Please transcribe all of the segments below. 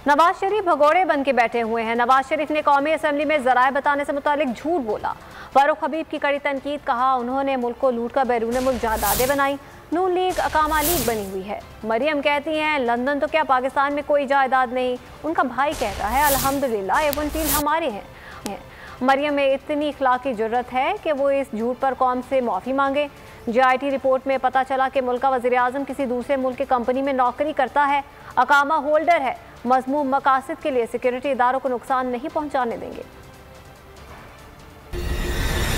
नवाज शरीफ भगोड़े बन के बैठे हुए हैं। नवाज शरीफ ने कौमी असम्बली में ज़राए बताने से मुतालिक झूठ बोला। फारूक हबीब की कड़ी तनकीद। कहा उन्होंने मुल्क को लूट कर बैरून मुल्क जायदादें बनाई। नून लीग अकामा लीग बनी हुई है। मरियम कहती हैं लंदन तो क्या पाकिस्तान में कोई जायदाद नहीं। उनका भाई कहता है अल्हम्दुलिल्लाह एवनफील्ड हमारे हैं। मरियम में इतनी इखलाकी जुर्रत है कि वो इस झूठ पर कौम से माफ़ी मांगे। JIT रिपोर्ट में पता चला कि मुल्क का वज़ीर आज़म किसी दूसरे मुल्क की कंपनी में नौकरी करता है, अकामा होल्डर है। मज़मूम मकासद के लिए सिक्योरिटी इदारों को नुकसान नहीं पहुंचाने देंगे।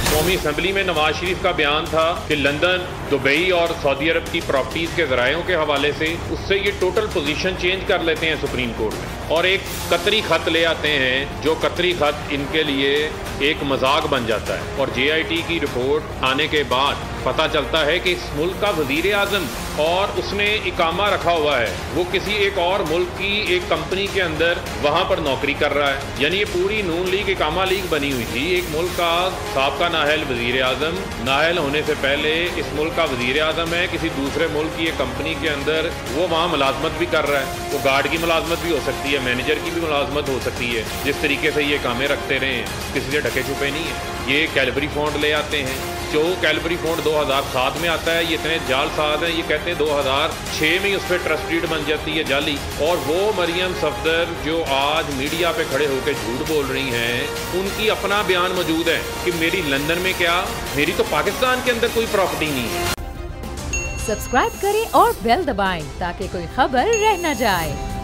कौमी असम्बली में नवाज शरीफ का बयान था कि लंदन, दुबई और सऊदी अरब की प्रॉपर्टीज के ज़रायों के हवाले से उससे ये टोटल पोजीशन चेंज कर लेते हैं सुप्रीम कोर्ट में और एक कतरी खत ले आते हैं, जो कतरी खत इनके लिए एक मजाक बन जाता है। और JIT की रिपोर्ट आने के बाद पता चलता है कि इस मुल्क का वजीर आज़म और उसने इकामा रखा हुआ है, वो किसी एक और मुल्क की एक कंपनी के अंदर वहाँ पर नौकरी कर रहा है। यानी ये पूरी नून लीग इकामा लीग बनी हुई थी। एक मुल्क का साबका नाहल वजीर आज़म, नाहल होने से पहले इस मुल्क का वजीर आज़म है, किसी दूसरे मुल्क की एक कंपनी के अंदर वो वहाँ मुलाजमत भी कर रहा है। वो गार्ड की मुलाजमत भी हो सकती है, मैनेजर की भी मुलाजमत हो सकती है। जिस तरीके से ये कामें रखते रहे किसी से ढके छुपे नहीं है। ये कैलबरी फंड ले आते हैं, जो कैलबरी फंड 2007 में आता है, ये इतने जालसाज हैं, ये कहते हैं 2006 में उस पर ट्रस्ट डीड बन जाती है जाली। और वो मरियम सफदर जो आज मीडिया पे खड़े होकर झूठ बोल रही हैं, उनकी अपना बयान मौजूद है कि मेरी लंदन में क्या, मेरी तो पाकिस्तान के अंदर कोई प्रॉपर्टी नहीं है। सब्सक्राइब करें और बेल दबाएं ताकि कोई खबर रह न जाए।